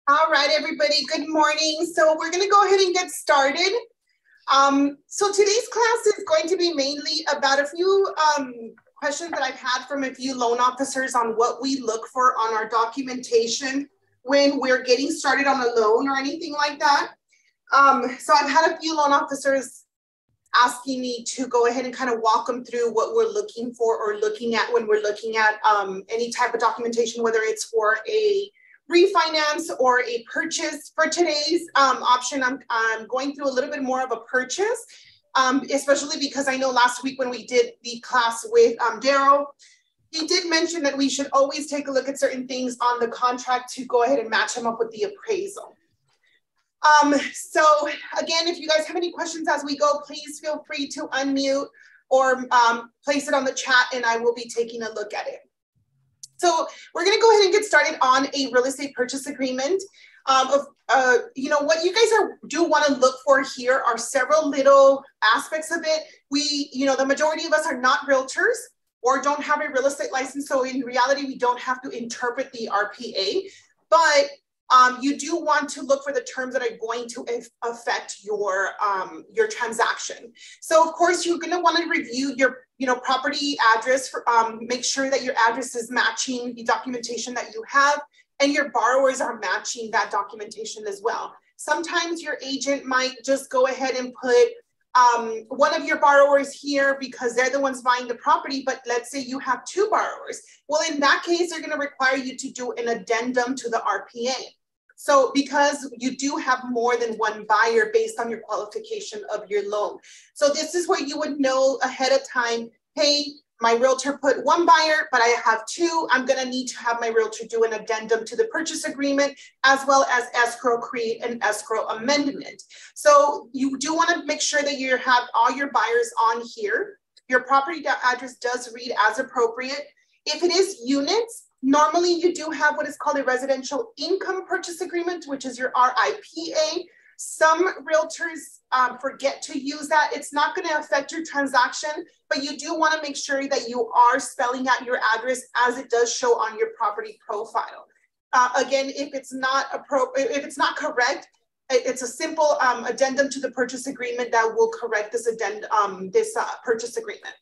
All right, everybody, good morning. So we're gonna go ahead and get started. So today's class is going to be mainly about a few questions that I've had from a few loan officers on what we look for on our documentation when we're getting started on a loan or anything like that. So I've had a few loan officers asking me to go ahead and kind of walk them through what we're looking for or looking at when we're looking at any type of documentation, whether it's for a refinance or a purchase. For today's option, I'm going through a little bit more of a purchase, especially because I know last week when we did the class with Daryl, he did mention that we should always take a look at certain things on the contract to go ahead and match them up with the appraisal. So again, if you guys have any questions as we go, please feel free to unmute or place it on the chat and I will be taking a look at it. So we're going to go ahead and get started on a real estate purchase agreement. What you guys do want to look for here are several little aspects of it. The majority of us are not realtors or don't have a real estate license. So in reality, we don't have to interpret the RPA, but you do want to look for the terms that are going to affect your transaction. So of course, you're going to want to review your property address, make sure that your address is matching the documentation that you have and your borrowers are matching that documentation as well. Sometimes your agent might just go ahead and put one of your borrowers here because they're the ones buying the property, but let's say you have two borrowers. Well, in that case, they're going to require you to do an addendum to the RPA. So because you do have more than one buyer based on your qualification of your loan. So this is where you would know ahead of time, hey, my realtor put one buyer, but I have two. I'm going to need to have my realtor do an addendum to the purchase agreement, as well as escrow, create an escrow amendment. So you do want to make sure that you have all your buyers on here. Your property address does read as appropriate. If it is units, normally you do have what is called a residential income purchase agreement, which is your RIPA. Some realtors forget to use that. It's not going to affect your transaction, but you do want to make sure that you are spelling out your address as it does show on your property profile. Again, if it's not correct, it's a simple addendum to the purchase agreement that will correct this purchase agreement.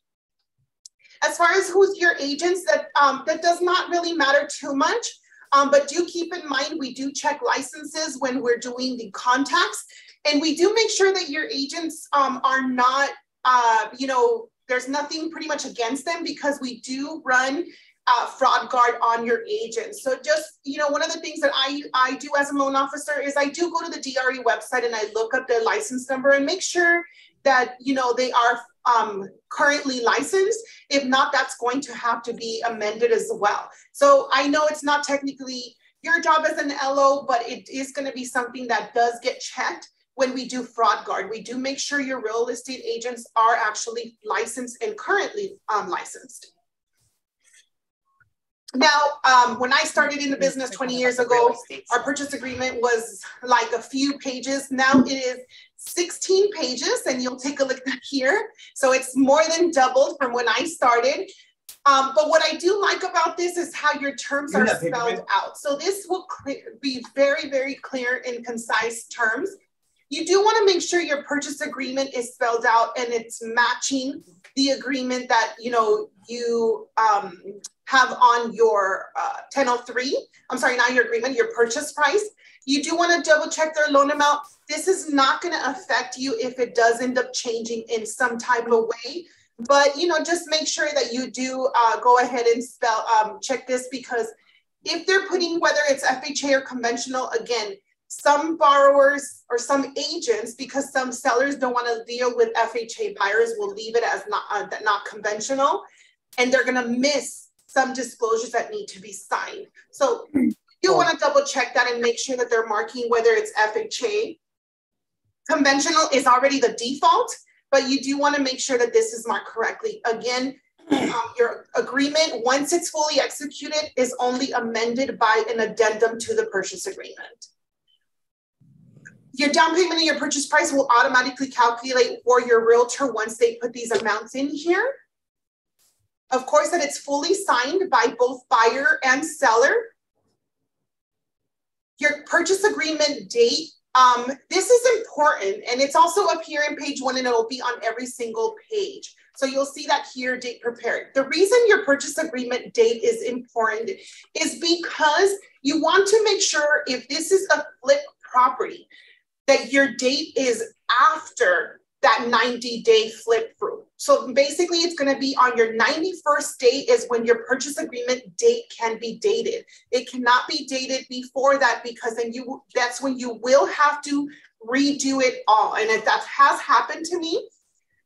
As far as who's your agents, that does not really matter too much. But do keep in mind, we do check licenses when we're doing the contacts. And we do make sure that your agents are not, there's nothing pretty much against them because we do run fraud guard on your agents. So just, one of the things that I do as a loan officer is I do go to the DRE website and I look up their license number and make sure that, they are currently licensed. If not, that's going to have to be amended as well. So I know it's not technically your job as an LO, but it is going to be something that does get checked when we do fraud guard. We do make sure your real estate agents are actually licensed and currently licensed. Now, when I started in the business 20 years ago, our purchase agreement was like a few pages. Now it is 16 pages, and you'll take a look here. So it's more than doubled from when I started. But what I do like about this is how your terms are spelled out. So this will be very, very clear and concise terms. You do want to make sure your purchase agreement is spelled out and it's matching the agreement that, you have on your 1003. I'm sorry, not your agreement, your purchase price. You do want to double check their loan amount. This is not going to affect you if it does end up changing in some type of way. But, just make sure that you do go ahead and check this, because if they're putting, whether it's FHA or conventional, again, some borrowers or some agents, because some sellers don't want to deal with FHA buyers, will leave it as not conventional, and they're going to miss some disclosures that need to be signed. So you want to double check that and make sure that they're marking whether it's FHA. Conventional is already the default, but you do want to make sure that this is marked correctly. Again, your agreement, once it's fully executed, is only amended by an addendum to the purchase agreement. Your down payment and your purchase price will automatically calculate for your realtor once they put these amounts in here. Of course, that it's fully signed by both buyer and seller. your purchase agreement date. This is important, and it's also up here in page 1, and it'll be on every single page. So you'll see that here, date prepared. The reason your purchase agreement date is important is because you want to make sure if this is a flip property, that your date is after that 90-day flip through. So basically it's gonna be on your 91st day is when your purchase agreement date can be dated. It cannot be dated before that, because then that's when you will have to redo it all. And if that has happened to me,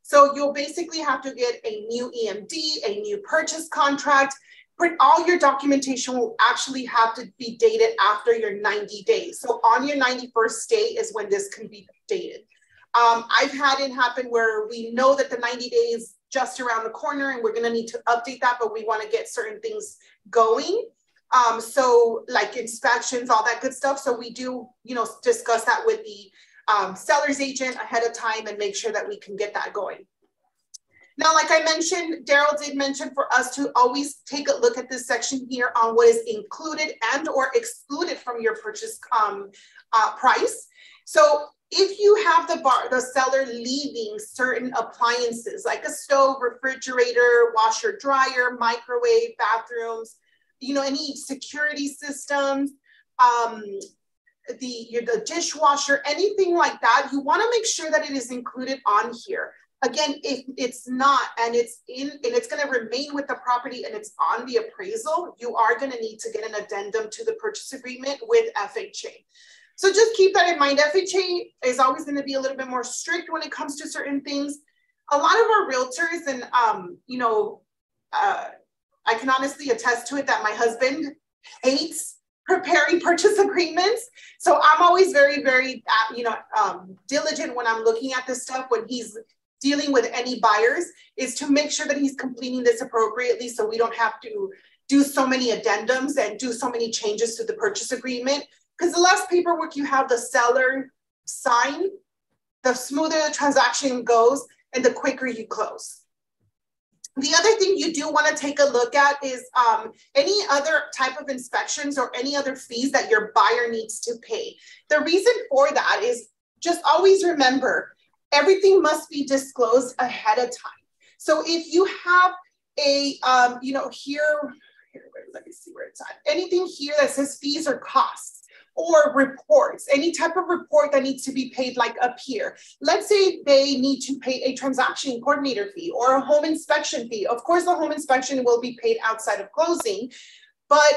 so you'll basically have to get a new EMD, a new purchase contract, but all your documentation will actually have to be dated after your 90 days. So on your 91st day is when this can be dated. I've had it happen where we know that the 90 days just around the corner and we're gonna need to update that, but we wanna get certain things going. So like inspections, all that good stuff. So we do, discuss that with the seller's agent ahead of time and make sure that we can get that going. Now, like I mentioned, Daryl did mention for us to always take a look at this section here on what is included and or excluded from your purchase price. So if you have the seller leaving certain appliances like a stove, refrigerator, washer, dryer, microwave, bathrooms, any security systems, the dishwasher, anything like that, you want to make sure that it is included on here. Again, if it's not, and it's going to remain with the property and it's on the appraisal, you are going to need to get an addendum to the purchase agreement with FHA. So just keep that in mind. FHA is always going to be a little bit more strict when it comes to certain things. A lot of our realtors, and I can honestly attest to it that my husband hates preparing purchase agreements. So I'm always very, very, diligent when I'm looking at this stuff when he's dealing with any buyers, is to make sure that he's completing this appropriately so we don't have to do so many addendums and do so many changes to the purchase agreement. Because the less paperwork you have the seller sign, the smoother the transaction goes and the quicker you close. The other thing you do want to take a look at is any other type of inspections or any other fees that your buyer needs to pay. The reason for that is just always remember, everything must be disclosed ahead of time. So if you have a, here, let me see where it's at. Anything here that says fees or costs, or reports, any type of report that needs to be paid, like up here. Let's say they need to pay a transaction coordinator fee or a home inspection fee. Of course, the home inspection will be paid outside of closing, but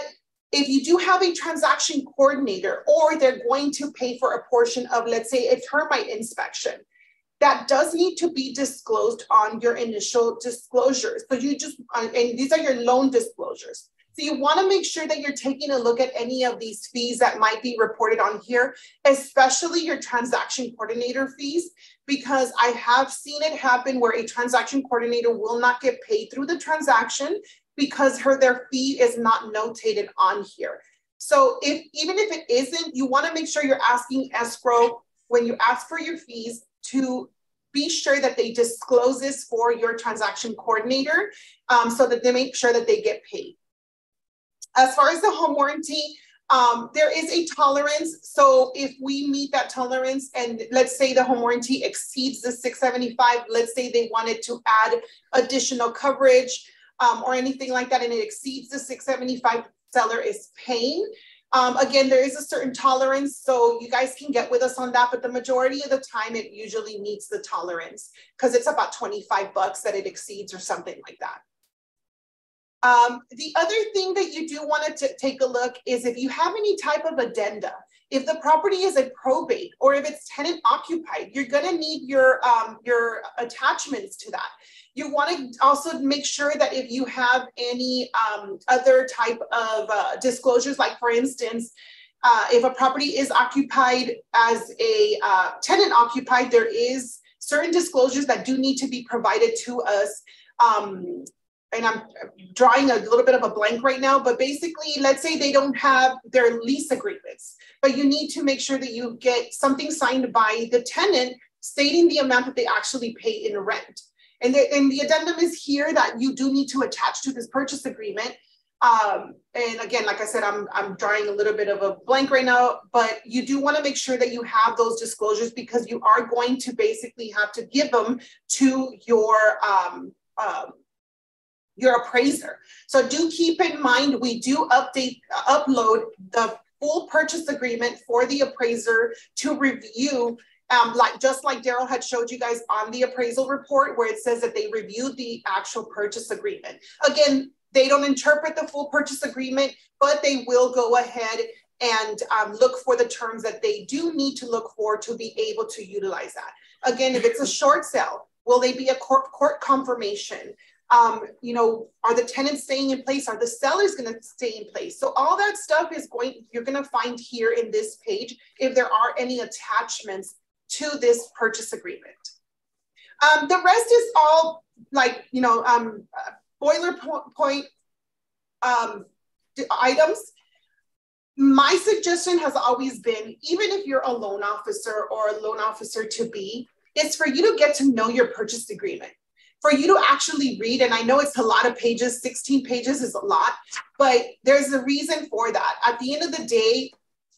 if you do have a transaction coordinator, or they're going to pay for a portion of, let's say, a termite inspection, that does need to be disclosed on your initial disclosures. So you just, and these are your loan disclosures. So you want to make sure that you're taking a look at any of these fees that might be reported on here, especially your transaction coordinator fees, because I have seen it happen where a transaction coordinator will not get paid through the transaction because their fee is not notated on here. So even if it isn't, you want to make sure you're asking escrow when you ask for your fees to be sure that they disclose this for your transaction coordinator so that they make sure that they get paid. As far as the home warranty, there is a tolerance. So if we meet that tolerance and let's say the home warranty exceeds the $675, let's say they wanted to add additional coverage or anything like that, and it exceeds the $675 seller is paying. Again, there is a certain tolerance, so you guys can get with us on that, but the majority of the time it usually meets the tolerance because it's about $25 that it exceeds or something like that. The other thing that you do want to take a look is if you have any type of addenda. If the property is a probate or if it's tenant occupied, you're going to need your attachments to that. You want to also make sure that if you have any other type of disclosures, like for instance, if a property is occupied as a tenant occupied, there is certain disclosures that do need to be provided to us. And I'm drawing a little bit of a blank right now, but basically, let's say they don't have their lease agreements, but you need to make sure that you get something signed by the tenant stating the amount that they actually pay in rent. And the addendum is here that you do need to attach to this purchase agreement. And again, like I said, I'm drawing a little bit of a blank right now, but you do want to make sure that you have those disclosures because you are going to basically have to give them to your appraiser. So do keep in mind, we do upload the full purchase agreement for the appraiser to review, just like Daryl had showed you guys on the appraisal report where it says that they reviewed the actual purchase agreement. Again, they don't interpret the full purchase agreement, but they will go ahead and look for the terms that they do need to look for to be able to utilize that. Again, if it's a short sale, will they be a court confirmation? You know, are the tenants staying in place? Are the sellers going to stay in place? So all that stuff is you're going to find here in this page if there are any attachments to this purchase agreement. The rest is all like, you know, boilerplate items. My suggestion has always been, even if you're a loan officer or a loan officer to be, is for you to get to know your purchase agreement, for you to actually read. And I know it's a lot of pages, 16 pages is a lot, but there's a reason for that. At the end of the day,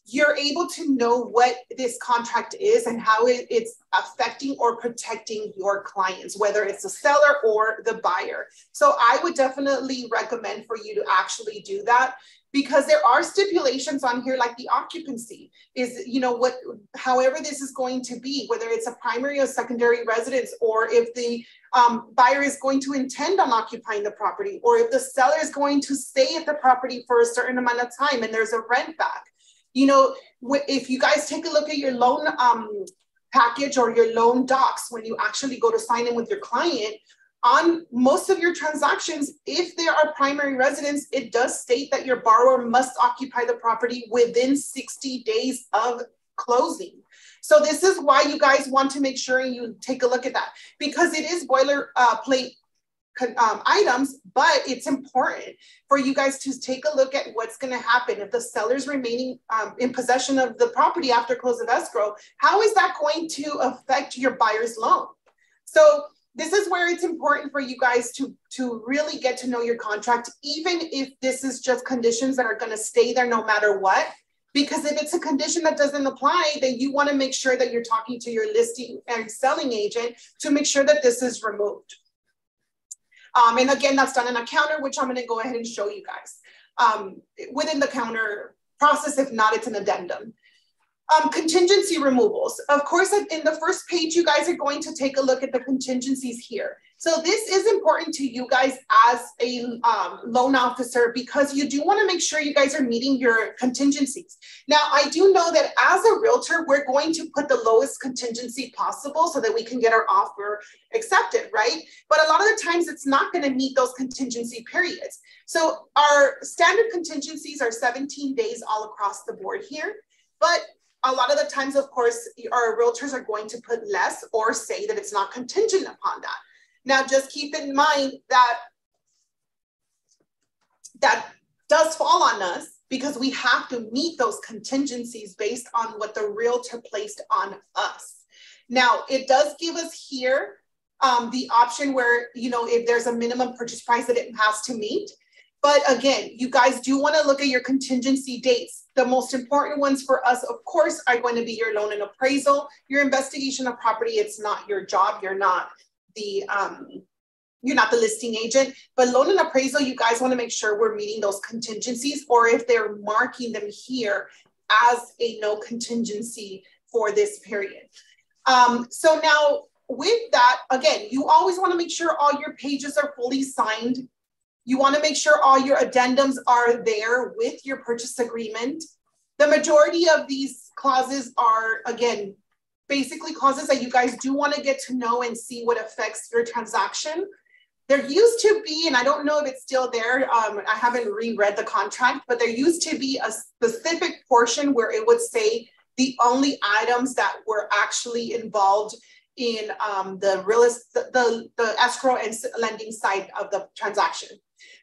you're able to know what this contract is and how it's affecting or protecting your clients, whether it's the seller or the buyer. So I would definitely recommend for you to actually do that, because there are stipulations on here, like the occupancy is, you know, however this is going to be, whether it's a primary or secondary residence, or if the buyer is going to intend on occupying the property, or if the seller is going to stay at the property for a certain amount of time and there's a rent back. You know, if you guys take a look at your loan package or your loan docs, when you actually go to sign in with your client, on most of your transactions, if there are primary residents, it does state that your borrower must occupy the property within 60 days of closing. So this is why you guys want to make sure you take a look at that, because it is boilerplate items, but it's important for you guys to take a look at what's going to happen if the seller's remaining in possession of the property after close of escrow. How is that going to affect your buyer's loan? So this is where it's important for you guys to really get to know your contract, even if this is just conditions that are going to stay there no matter what. Because if it's a condition that doesn't apply, then you want to make sure that you're talking to your listing and selling agent to make sure that this is removed. And again, that's done in a counter, which I'm going to go ahead and show you guys within the counter process. If not, it's an addendum. Contingency removals. Of course, in the first page, you guys are going to take a look at the contingencies here. So this is important to you guys as a loan officer, because you do want to make sure you guys are meeting your contingencies. Now, I do know that as a realtor, we're going to put the lowest contingency possible so that we can get our offer accepted, right? But a lot of the times it's not going to meet those contingency periods. So our standard contingencies are 17 days all across the board here. But a lot of the times, of course, our realtors are going to put less or say that it's not contingent upon that. Now, just keep in mind that that does fall on us, because we have to meet those contingencies based on what the realtor placed on us. Now, it does give us here the option where, you know, if there's a minimum purchase price that it has to meet. But again, you guys do want to look at your contingency dates. The most important ones for us, of course, are going to be your loan and appraisal, your investigation of property. It's not your job. You're not the listing agent, but loan and appraisal, you guys want to make sure we're meeting those contingencies, or if they're marking them here as a no contingency for this period. So now with that, again, you always want to make sure all your pages are fully signed. You want to make sure all your addendums are there with your purchase agreement. The majority of these clauses are, again, basically clauses that you guys do want to get to know and see what affects your transaction. There used to be, and I don't know if it's still there, I haven't reread the contract, but there used to be a specific portion where it would say the only items that were actually involved in the escrow and lending side of the transaction.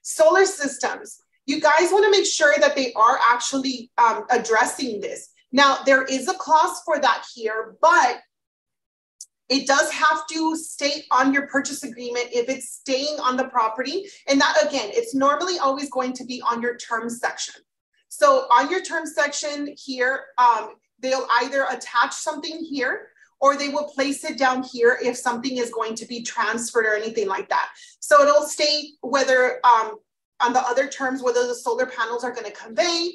Solar systems, you guys want to make sure that they are actually addressing this. Now, there is a clause for that here, but It does have to state on your purchase agreement if it's staying on the property. And that, again, it's normally always going to be on your terms section. So on your terms section here, they'll either attach something here or they will place it down here if something is going to be transferred or anything like that. So it'll state whether on the other terms, whether the solar panels are going to convey,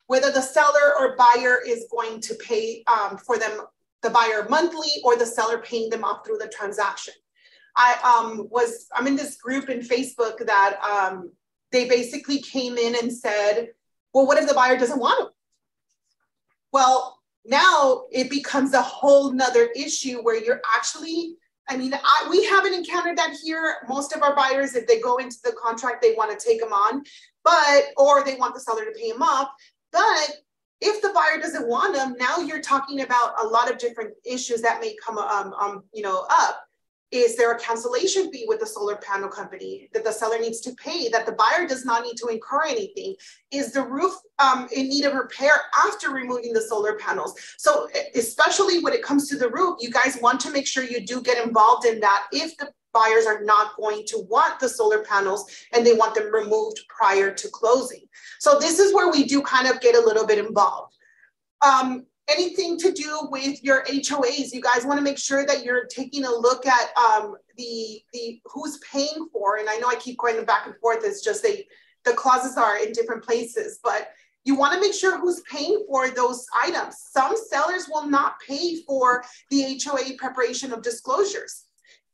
whether the seller or buyer is going to pay for them, the buyer monthly, or the seller paying them off through the transaction. I'm in this group in Facebook that they basically came in and said, well, what if the buyer doesn't want them? Well, now it becomes a whole nother issue where you're actually, we haven't encountered that here. Most of our buyers, if they go into the contract, they want to take them on, or they want the seller to pay them off. But if the buyer doesn't want them, now you're talking about a lot of different issues that may come up. Is there a cancellation fee with the solar panel company that the seller needs to pay, that the buyer does not need to incur anything? Is the roof in need of repair after removing the solar panels? So especially when it comes to the roof, you guys want to make sure you do get involved in that if the buyers are not going to want the solar panels and they want them removed prior to closing. So this is where we do kind of get a little bit involved. Anything to do with your HOAs, you guys want to make sure that you're taking a look at the who's paying for, and I know I keep going back and forth, it's just the clauses are in different places, but you want to make sure who's paying for those items. Some sellers will not pay for the HOA preparation of disclosures.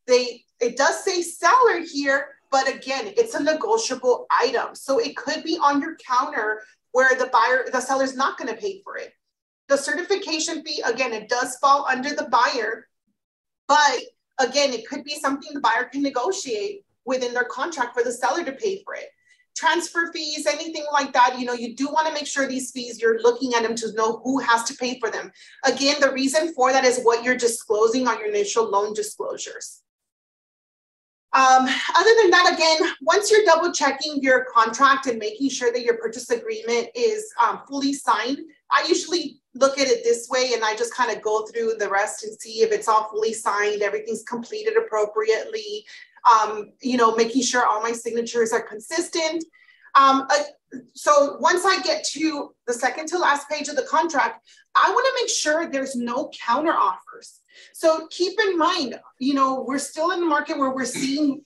It does say seller here, but again, it's a negotiable item. So it could be on your counter where the seller's not going to pay for it. The certification fee, again, it does fall under the buyer, but again, it could be something the buyer can negotiate within their contract for the seller to pay for it. Transfer fees, anything like that, you do want to make sure these fees, you're looking at them to know who has to pay for them. Again, the reason for that is what you're disclosing on your initial loan disclosures. Other than that, again, once you're double checking your contract and making sure that your purchase agreement is fully signed, I usually look at it this way and I just kind of go through the rest and see if it's all fully signed, everything's completed appropriately, making sure all my signatures are consistent. So once I get to the second to last page of the contract, I want to make sure there's no counter offers. So keep in mind, we're still in the market where we're seeing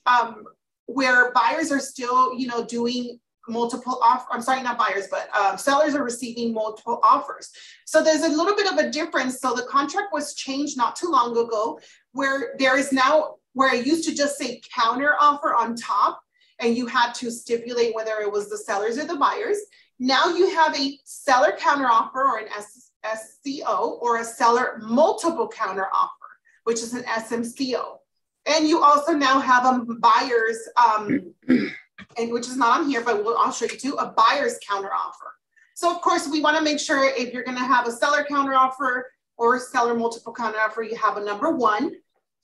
where buyers are still, doing multiple offers. I'm sorry, not buyers, but sellers are receiving multiple offers. So there's a little bit of a difference. So the contract was changed not too long ago, where there is now, where it used to just say counter offer on top, and you had to stipulate whether it was the sellers or the buyers. Now you have a seller counter offer or an SCO, or a seller multiple counter offer, which is an SMCO. And you also now have a buyer's, and which is not on here, but I'll show you too, a buyer's counter offer. So of course, we want to make sure if you're going to have a seller counter offer or seller multiple counter offer, you have a number 1,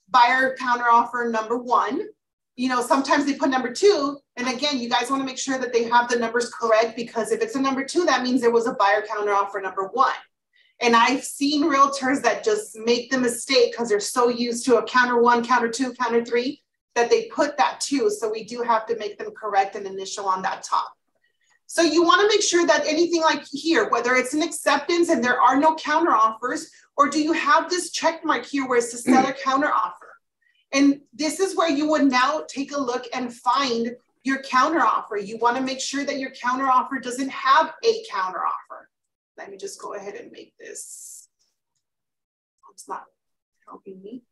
buyer counter offer number 1. Sometimes they put number 2. And again, you guys want to make sure that they have the numbers correct, because if it's a number 2, that means there was a buyer counter offer number 1. And I've seen realtors that just make the mistake because they're so used to a counter 1, counter 2, counter 3, that they put that 2. So we do have to make them correct and initial on that top. So you want to make sure that anything like here, whether it's an acceptance and there are no counter offers, or do you have this check mark here where it's a seller counter offer? And this is where you would now take a look and find your counter offer. You want to make sure that your counter offer doesn't have a counter offer. Let me just go ahead and make this. It's not helping me.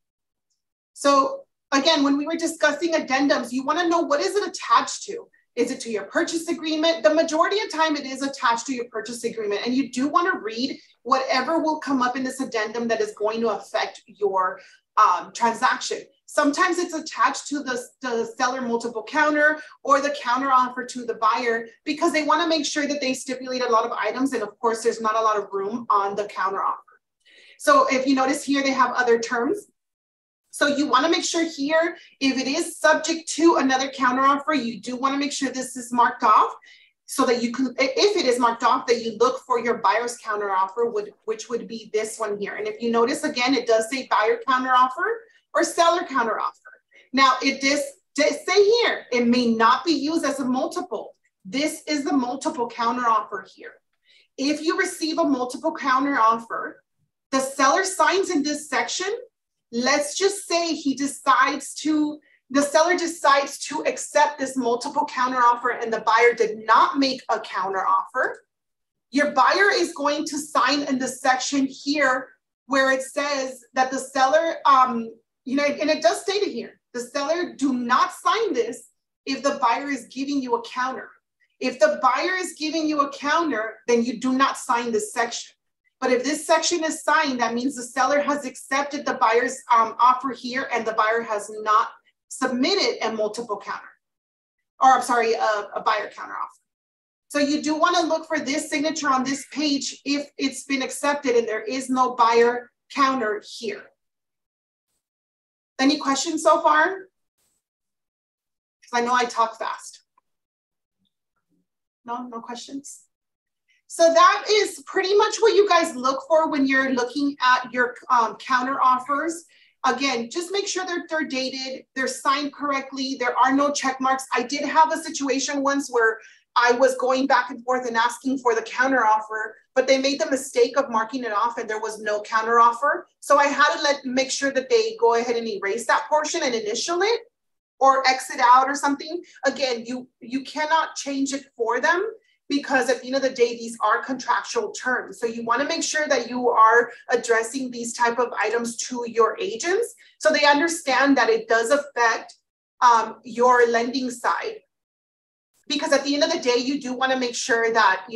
So again, when we were discussing addendums, you want to know, what is it attached to? Is it to your purchase agreement? The majority of time it is attached to your purchase agreement, and you do want to read whatever will come up in this addendum that is going to affect your transaction. Sometimes it's attached to the seller multiple counter or the counter offer to the buyer, because they want to make sure that they stipulate a lot of items. And of course, there's not a lot of room on the counter offer. So if you notice here, they have other terms. So you want to make sure here, if it is subject to another counter offer, you do want to make sure this is marked off, so that you can, if it is marked off, that you look for your buyer's counter offer, which would be this one here. And if you notice again, it does say buyer counter offer. or seller counteroffer. Now, it does say here, it may not be used as a multiple. This is the multiple counteroffer here. If you receive a multiple counteroffer, the seller signs in this section. Let's just say the seller decides to accept this multiple counteroffer and the buyer did not make a counteroffer. Your buyer is going to sign in the section here where it says that the seller, and it does state it here, the seller do not sign this if the buyer is giving you a counter. If the buyer is giving you a counter, then you do not sign this section. But if this section is signed, that means the seller has accepted the buyer's offer here and the buyer has not submitted a multiple counter, or I'm sorry, a buyer counter offer. So you do want to look for this signature on this page if it's been accepted and there is no buyer counter here. Any questions so far? I know I talk fast. No questions? So that is pretty much what you guys look for when you're looking at your counter offers. Again, just make sure that they're dated, they're signed correctly, there are no check marks. I did have a situation once where I was going back and forth and asking for the counter offer, but they made the mistake of marking it off and there was no counter offer. So I had to make sure that they go ahead and erase that portion and initial it or exit out or something. Again, you cannot change it for them because at the end of the day, these are contractual terms. So you want to make sure that you are addressing these type of items to your agents so they understand that it does affect your lending side. Because at the end of the day, you do want to make sure that,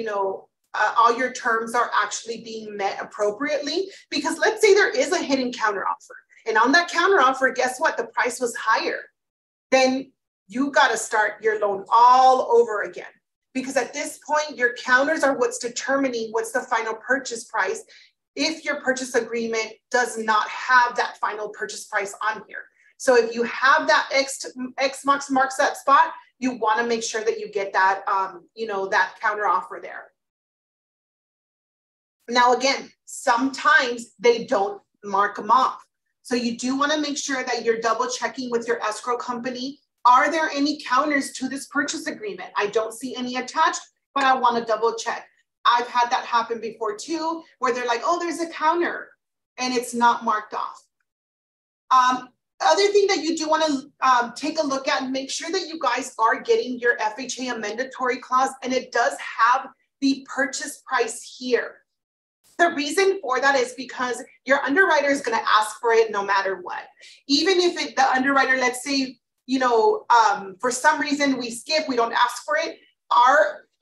all your terms are actually being met appropriately. Because let's say there is a hidden counteroffer. And on that counteroffer, guess what? The price was higher. Then you got to start your loan all over again. Because at this point, your counters are what's determining what's the final purchase price if your purchase agreement does not have that final purchase price on here. So if you have that X marks that spot, you want to make sure that you get that, that counter offer there. Now, again, sometimes they don't mark them off. So you do want to make sure that you're double checking with your escrow company. Are there any counters to this purchase agreement? I don't see any attached, but I want to double check. I've had that happen before too, where they're like, oh, there's a counter and it's not marked off. Other thing that you do want to take a look at and make sure that you guys are getting your FHA amendatory clause, and it does have the purchase price here. The reason for that is because your underwriter is going to ask for it no matter what. Even if the underwriter, let's say, for some reason we skip, we don't ask for it,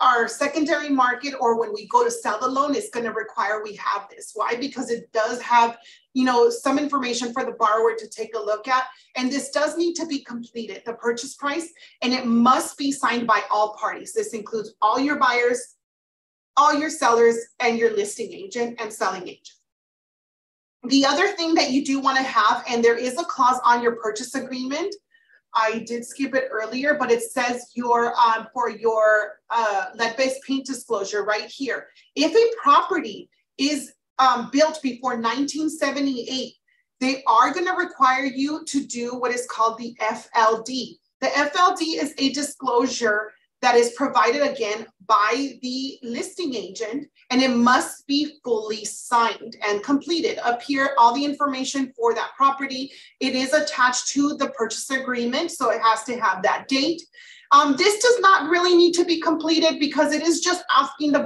our secondary market or when we go to sell the loan is going to require we have this. Why? Because it does have, some information for the borrower to take a look at. And this does need to be completed, the purchase price, and it must be signed by all parties. This includes all your buyers, all your sellers, and your listing agent and selling agent. The other thing that you do want to have, and there is a clause on your purchase agreement, I did skip it earlier, but it says for your lead-based paint disclosure right here. If a property is built before 1978, they are going to require you to do what is called the FLD. The FLD is a disclosure that is provided again by the listing agent, and it must be fully signed and completed. Up here, all the information for that property, it is attached to the purchase agreement, so it has to have that date. This does not really need to be completed because it is just asking the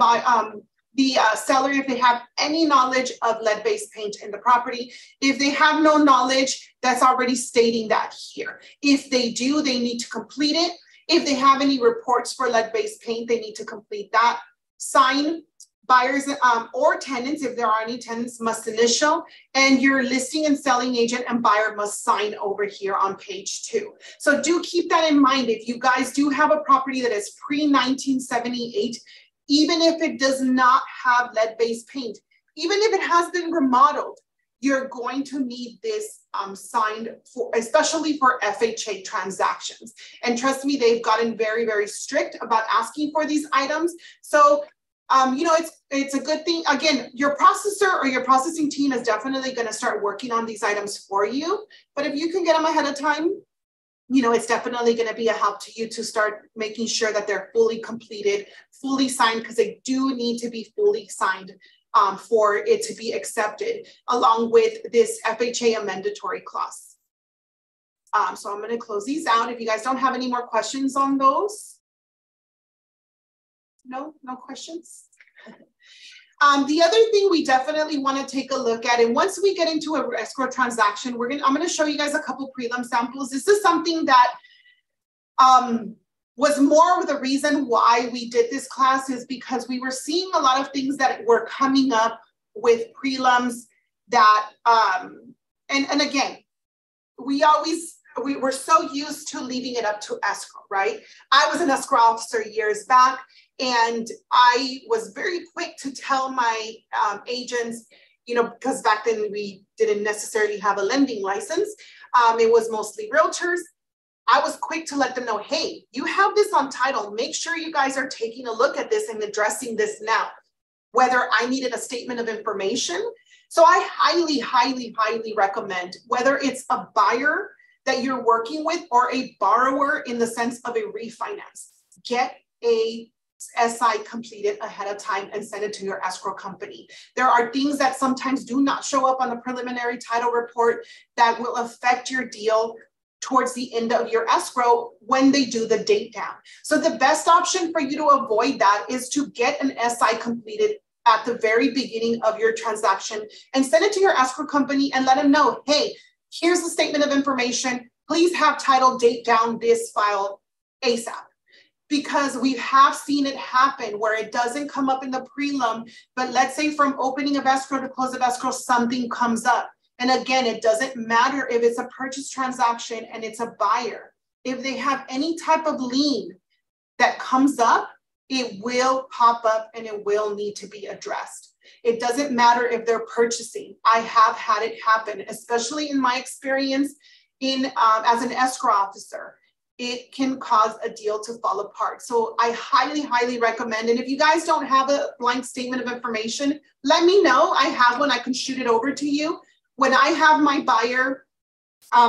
seller if they have any knowledge of lead-based paint in the property. If they have no knowledge, that's already stating that here. If they do, they need to complete it. If they have any reports for lead-based paint, they need to complete that. Sign. Buyers or tenants, if there are any tenants, must initial, and your listing and selling agent and buyer must sign over here on page 2. So do keep that in mind. If you guys do have a property that is pre-1978, even if it does not have lead-based paint, even if it has been remodeled, you're going to need this signed for, especially for FHA transactions. And trust me, they've gotten very, very strict about asking for these items. So You know, it's a good thing. Again, your processor or your processing team is definitely going to start working on these items for you. But if you can get them ahead of time, you know, it's definitely going to be a help to you to start making sure that they're fully completed, fully signed, because they do need to be fully signed for it to be accepted, along with this FHA amendatory clause. So I'm going to close these out. If you guys don't have any more questions on those. No questions. The other thing we definitely want to take a look at, and once we get into a escrow transaction, I'm going to show you guys a couple prelim samples. This is something that was more of the reason why we did this class, is because we were seeing a lot of things that were coming up with prelims that, and again, we're so used to leaving it up to escrow, right? I was an escrow officer years back, and I was very quick to tell my agents, you know, because back then we didn't necessarily have a lending license. It was mostly realtors. I was quick to let them know, hey, you have this on title. Make sure you guys are taking a look at this and addressing this now, whether I needed a statement of information. So I highly, highly, highly recommend, whether it's a buyer that you're working with or a borrower in the sense of a refinance, get a SI completed ahead of time and send it to your escrow company. There are things that sometimes do not show up on the preliminary title report that will affect your deal towards the end of your escrow when they do the date down. So the best option for you to avoid that is to get an SI completed at the very beginning of your transaction and send it to your escrow company and let them know, hey, here's the statement of information. Please have title date down this file ASAP. Because we have seen it happen where it doesn't come up in the prelim, but let's say from opening of escrow to close of escrow, something comes up. And again, it doesn't matter if it's a purchase transaction and it's a buyer. If they have any type of lien that comes up, it will pop up and it will need to be addressed. It doesn't matter if they're purchasing. I have had it happen, especially in my experience as an escrow officer. It can cause a deal to fall apart. So I highly, highly recommend. And if you guys don't have a blank statement of information, let me know. I have one, I can shoot it over to you. When I have my buyer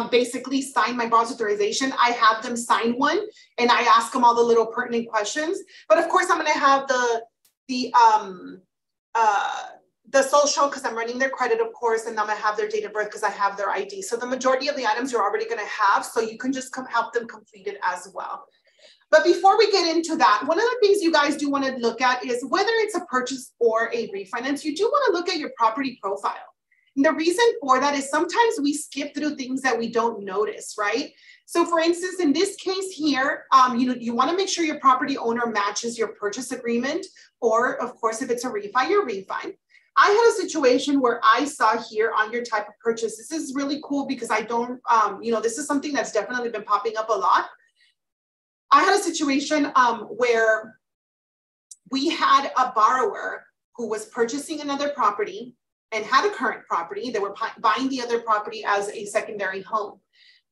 basically sign my borrower's authorization, I have them sign one and I ask them all the little pertinent questions. But of course I'm gonna have the social, because I'm running their credit, of course, and I'm gonna have their date of birth because I have their ID. So the majority of the items you're already gonna have, so you can just help them complete it as well. But before we get into that, one of the things you guys do wanna look at is whether it's a purchase or a refinance, you do wanna look at your property profile. And the reason for that is sometimes we skip through things that we don't notice, right? So for instance, in this case here, you wanna make sure your property owner matches your purchase agreement, or of course, if it's a refi, your refi. I had a situation where I saw here on your type of purchase, this is really cool because I don't, this is something that's definitely been popping up a lot. I had a situation where we had a borrower who was purchasing another property and had a current property. They were buying the other property as a secondary home,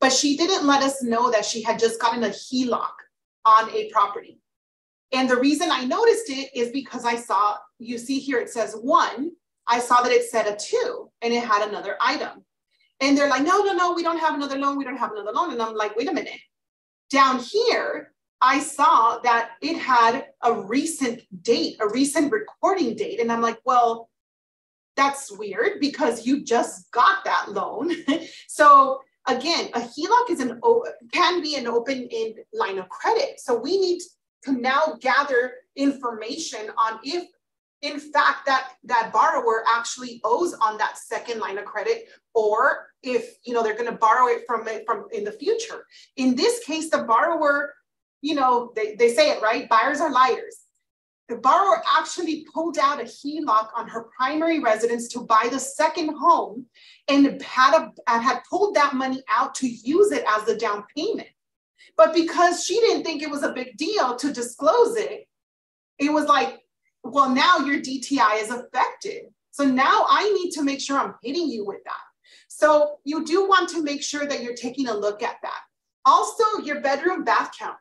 but she didn't let us know that she had just gotten a HELOC on a property. And the reason I noticed it is because I saw, you see here, it says 1, I saw that it said a 2 and it had another item. And they're like, no, we don't have another loan. We don't have another loan. And I'm like, wait a minute. Down here, I saw that it had a recent date, a recent recording date. And I'm like, well, that's weird because you just got that loan. So again, a HELOC can be an open-end line of credit. So we need to now gather information on if, in fact, that borrower actually owes on that second line of credit, or if they're going to borrow it from in the future. In this case, the borrower, they say it right, buyers are liars. The borrower actually pulled out a HELOC on her primary residence to buy the second home and had pulled that money out to use it as the down payment. But because she didn't think it was a big deal to disclose it, it was like, well, now your DTI is affected. So now I need to make sure I'm hitting you with that. So you do want to make sure that you're taking a look at that. Also, your bedroom bath count.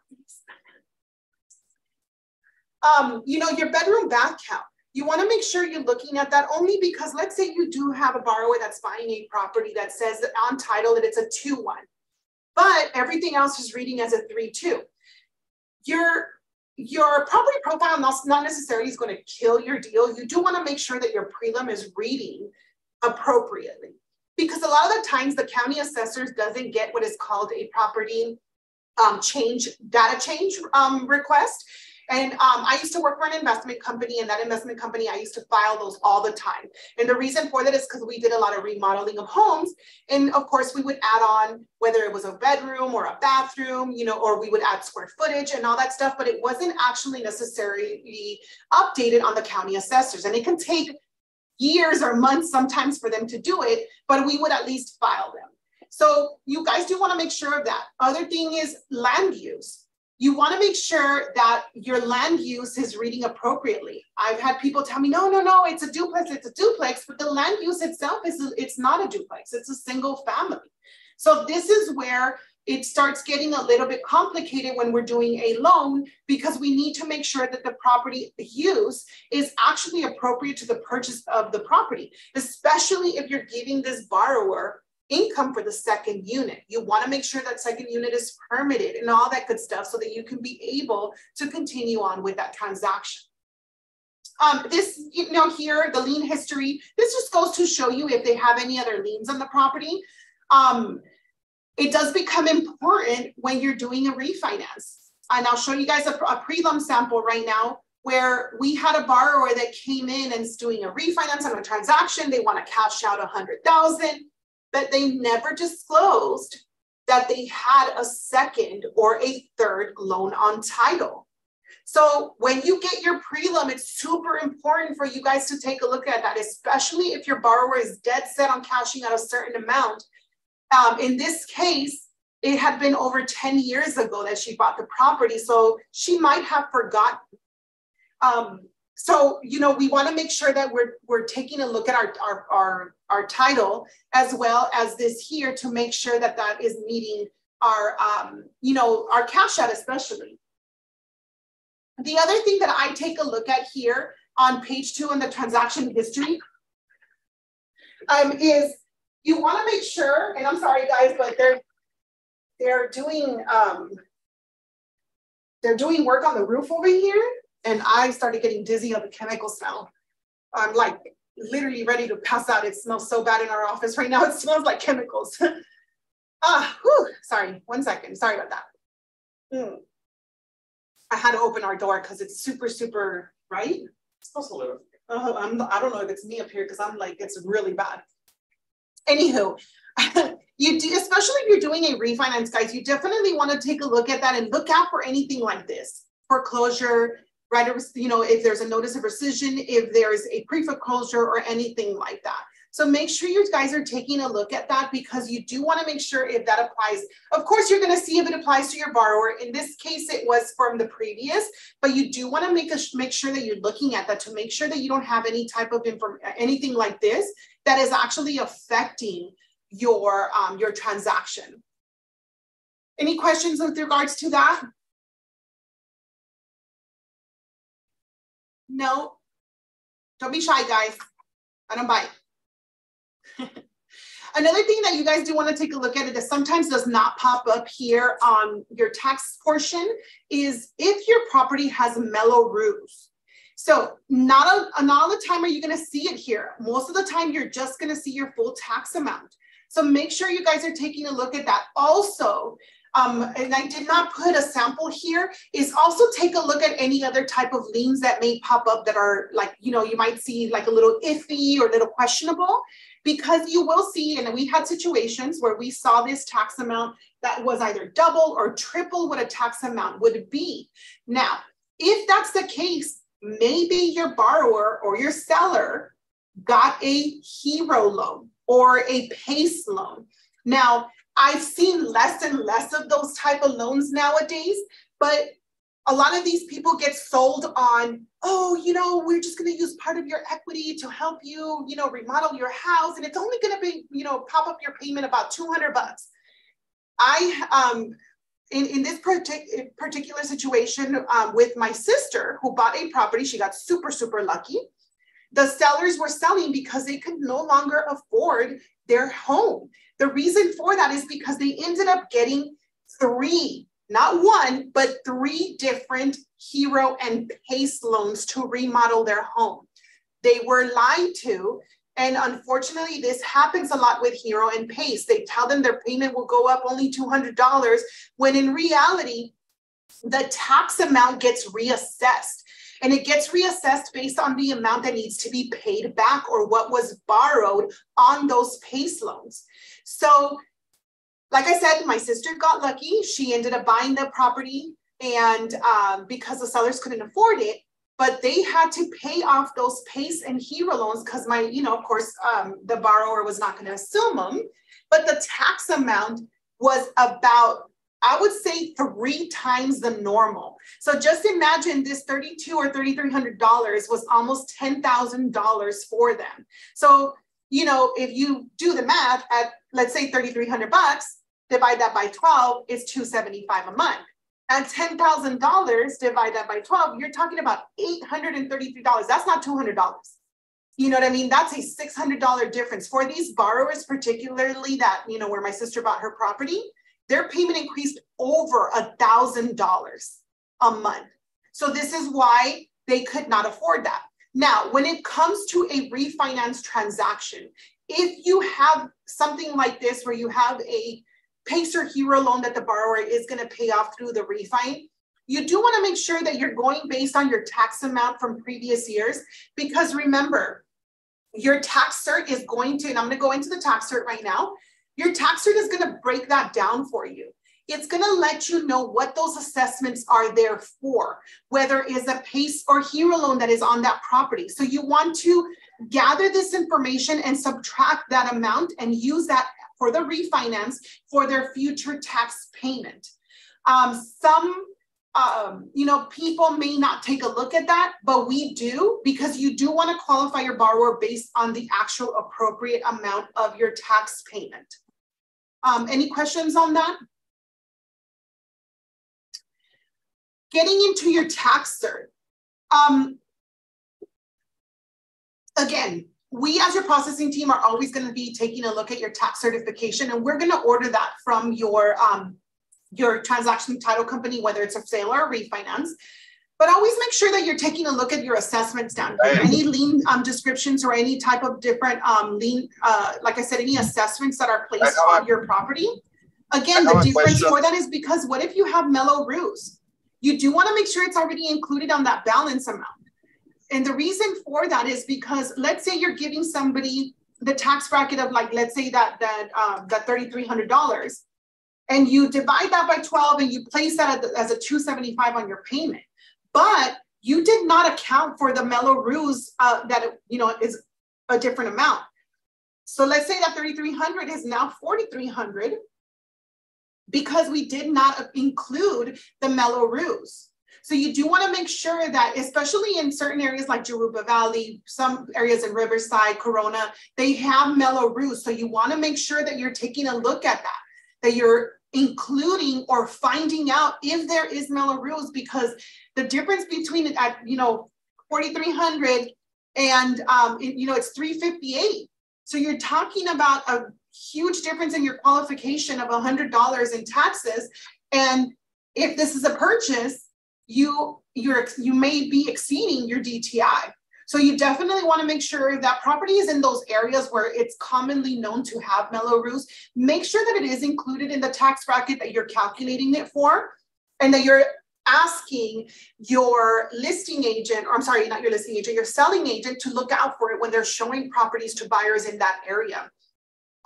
You know, your bedroom bath count. You want to make sure you're looking at that only because let's say you do have a borrower that's buying a property that says that on title that it's a 2-1, but everything else is reading as a 3-2. Your property profile not necessarily is going to kill your deal. You do want to make sure that your prelim is reading appropriately because a lot of the times the county assessors doesn't get what is called a property data change request. And I used to work for an investment company, and that investment company, I used to file those all the time. And the reason for that is because we did a lot of remodeling of homes. And of course, we would add on whether it was a bedroom or a bathroom, you know, or we would add square footage and all that stuff, but it wasn't actually necessarily updated on the county assessors. And it can take years or months sometimes for them to do it, but we would at least file them. So you guys do want to make sure of that. Other thing is land use. You want to make sure that your land use is reading appropriately. I've had people tell me, no, it's a duplex, but the land use itself it's not a duplex, it's a single family. So this is where it starts getting a little bit complicated when we're doing a loan because we need to make sure that the property use is actually appropriate to the purchase of the property, especially if you're giving this borrower income for the second unit. You want to make sure that second unit is permitted and all that good stuff so that you can be able to continue on with that transaction. This, you know, here, the lien history, this just goes to show you if they have any other liens on the property. It does become important when you're doing a refinance. And I'll show you guys a prelim sample right now where we had a borrower that came in and is doing a refinance on a transaction. They want to cash out $100,000. But they never disclosed that they had a second or a third loan on title. So when you get your prelim, it's super important for you guys to take a look at that, especially if your borrower is dead set on cashing out a certain amount. In this case, it had been over 10 years ago that she bought the property, so she might have forgotten. So, you know, we want to make sure that we're taking a look at our title as well as this here to make sure that that is meeting our, you know, our cash out especially. The other thing that I take a look at here on page 2 in the transaction history is you want to make sure, and I'm sorry guys, but they're doing work on the roof over here. And I started getting dizzy of the chemical smell. I'm like literally ready to pass out. It smells so bad in our office right now. It smells like chemicals. Sorry, 1 second. Sorry about that. I had to open our door because it's super, super, right? It smells a little. I don't know if it's me up here because I'm like, it's really bad. Anywho, you do, especially if you're doing a refinance, guys, you definitely want to take a look at that and look out for anything like this. Foreclosure, right? You know, if there's a notice of rescission, if there's a pre-foreclosure or anything like that. So make sure you guys are taking a look at that because you do want to make sure if that applies. Of course, you're going to see if it applies to your borrower. In this case, it was from the previous, but you do want to make sure that you're looking at that to make sure that you don't have any type of anything like this that is actually affecting your transaction. Any questions with regards to that? No, don't be shy, guys. I don't bite. Another thing that you guys do want to take a look at it that sometimes does not pop up here on your tax portion is if your property has mellow roofs. So not all the time are you going to see it here. Most of the time, you're just going to see your full tax amount. So make sure you guys are taking a look at that. Also, and I did not put a sample here, is also take a look at any other type of liens that may pop up that are like, you know, you might see like a little iffy or a little questionable, because you will see, and we had situations where we saw this tax amount that was either double or triple what a tax amount would be. Now, if that's the case, maybe your borrower or your seller got a hero loan or a PACE loan. Now, I've seen less and less of those type of loans nowadays, but a lot of these people get sold on, oh, you know, we're just going to use part of your equity to help you, you know, remodel your house. And it's only going to be, you know, pop up your payment about $200. in this particular situation with my sister who bought a property, she got super, super lucky. The sellers were selling because they could no longer afford their home. The reason for that is because they ended up getting three, not one, but three different Hero and PACE loans to remodel their home. They were lied to. And unfortunately, this happens a lot with Hero and PACE. They tell them their payment will go up only $200, when in reality, the tax amount gets reassessed. And it gets reassessed based on the amount that needs to be paid back or what was borrowed on those PACE loans. So, like I said, my sister got lucky. She ended up buying the property, and because the sellers couldn't afford it, but they had to pay off those PACE and Hero loans because of course, the borrower was not going to assume them. But the tax amount was about, I would say, 3 times the normal. So just imagine this $3,200 or $3,300 was almost $10,000 for them. So, if you do the math at, let's say, $3,300, divide that by 12, it's $275 a month. At $10,000, divide that by 12, you're talking about $833. That's not $200. You know what I mean? That's a $600 difference. For these borrowers, particularly that, where my sister bought her property, their payment increased over $1,000 a month. So this is why they could not afford that. Now, when it comes to a refinance transaction, if you have something like this where you have a PACE or Hero loan that the borrower is going to pay off through the refi, you do want to make sure that you're going based on your tax amount from previous years, because remember, your tax cert is going to, and I'm going to go into the tax cert right now, your tax cert is going to break that down for you. It's going to let you know what those assessments are there for, whether it's a PACE or Hero loan that is on that property. So you want to gather this information and subtract that amount and use that for the refinance for their future tax payment. Some people may not take a look at that, but we do, because you do want to qualify your borrower based on the actual appropriate amount of your tax payment. Any questions on that? Getting into your tax cert. Again, we as your processing team are always going to be taking a look at your tax certification, and we're going to order that from your transaction title company, whether it's a sale or a refinance. But always make sure that you're taking a look at your assessments down here. Any lien descriptions or any type of different lien, like I said, any assessments that are placed on your property. Again, the difference for that is because what if you have mellow roofs? You do want to make sure it's already included on that balance amount. And the reason for that is because let's say you're giving somebody the tax bracket of, like, let's say that $3,300, and you divide that by 12 and you place that as a $275 on your payment. But you did not account for the mellow roofs that is a different amount. So let's say that $3,300 is now $4,300 because we did not include the mellow roofs. So you do want to make sure that, especially in certain areas like Jurupa Valley, some areas in Riverside, Corona, they have mellow roofs. So you want to make sure that you're taking a look at that you're including or finding out if there is mellow roofs, because the difference between it at, $4,300 and, it's $358. So you're talking about a huge difference in your qualification of $100 in taxes. And if this is a purchase, you may be exceeding your DTI. So you definitely want to make sure that property is in those areas where it's commonly known to have mellow roofs. Make sure that it is included in the tax bracket that you're calculating it for, and that you're asking your listing agent, or I'm sorry, not your listing agent, your selling agent, to look out for it when they're showing properties to buyers in that area.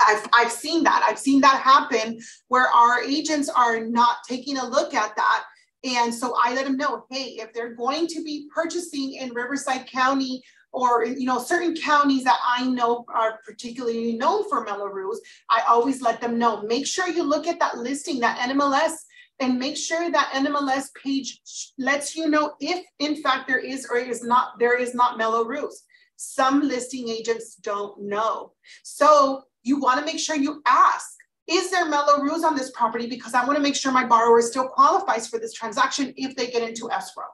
I've seen that. I've seen that happen where our agents are not taking a look at that. And so I let them know, hey, if they're going to be purchasing in Riverside County or, certain counties that I know are particularly known for mellow roofs, I always let them know. Make sure you look at that listing, that NMLS, and make sure that NMLS page lets you know if, in fact, there is not mellow roofs. Some listing agents don't know. So you want to make sure you ask. Is there mellow rules on this property? Because I want to make sure my borrower still qualifies for this transaction if they get into escrow.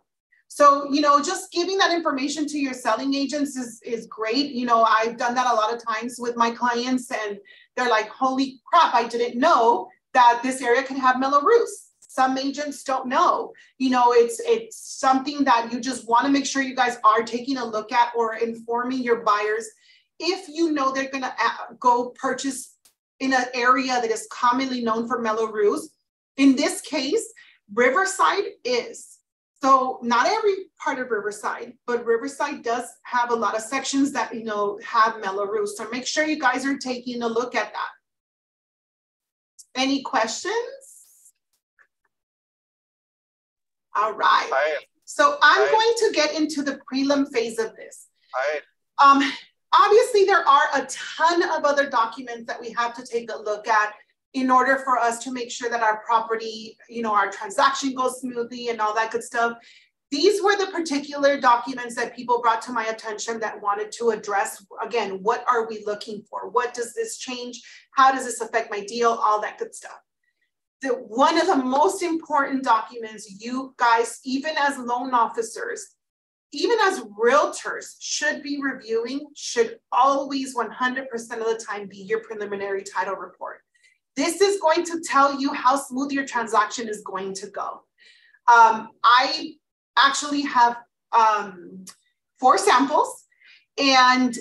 So, you know, just giving that information to your selling agents is great. You know, I've done that a lot of times with my clients and they're like, holy crap, I didn't know that this area can have mellow roofs. Some agents don't know. You know, it's something that you just want to make sure you guys are taking a look at or informing your buyers. If you know they're going to go purchase in an area that is commonly known for mellow roofs, in this case, Riverside is. So not every part of Riverside, but Riverside does have a lot of sections that, you know, have mellow roofs. So make sure you guys are taking a look at that. Any questions? All right. So I'm going to get into the prelim phase of this. Obviously, there are a ton of other documents that we have to take a look at in order for us to make sure that our property, you know, our transaction goes smoothly and all that good stuff. These were the particular documents that people brought to my attention that wanted to address, again, what are we looking for? What does this change? How does this affect my deal? All that good stuff. One of the most important documents you guys, even as loan officers, even as realtors should be reviewing, should always 100% of the time be your preliminary title report. This is going to tell you how smooth your transaction is going to go. I actually have 4 samples, and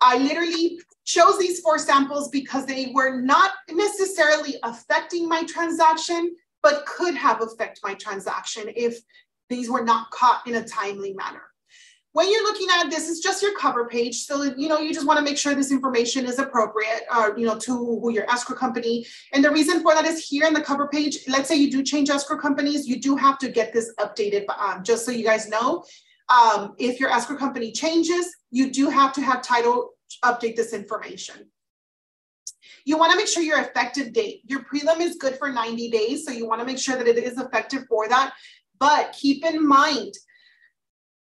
I literally chose these 4 samples because they were not necessarily affecting my transaction, but could have affected my transaction if these were not caught in a timely manner. When you're looking at this, is just your cover page. So, you know, you just want to make sure this information is appropriate, you know, to your escrow company. And the reason for that is here in the cover page, let's say you do change escrow companies, you do have to get this updated, just so you guys know. If your escrow company changes, you do have to have title update this information. You want to make sure your effective date, your prelim is good for 90 days. So you want to make sure that it is effective for that. But keep in mind,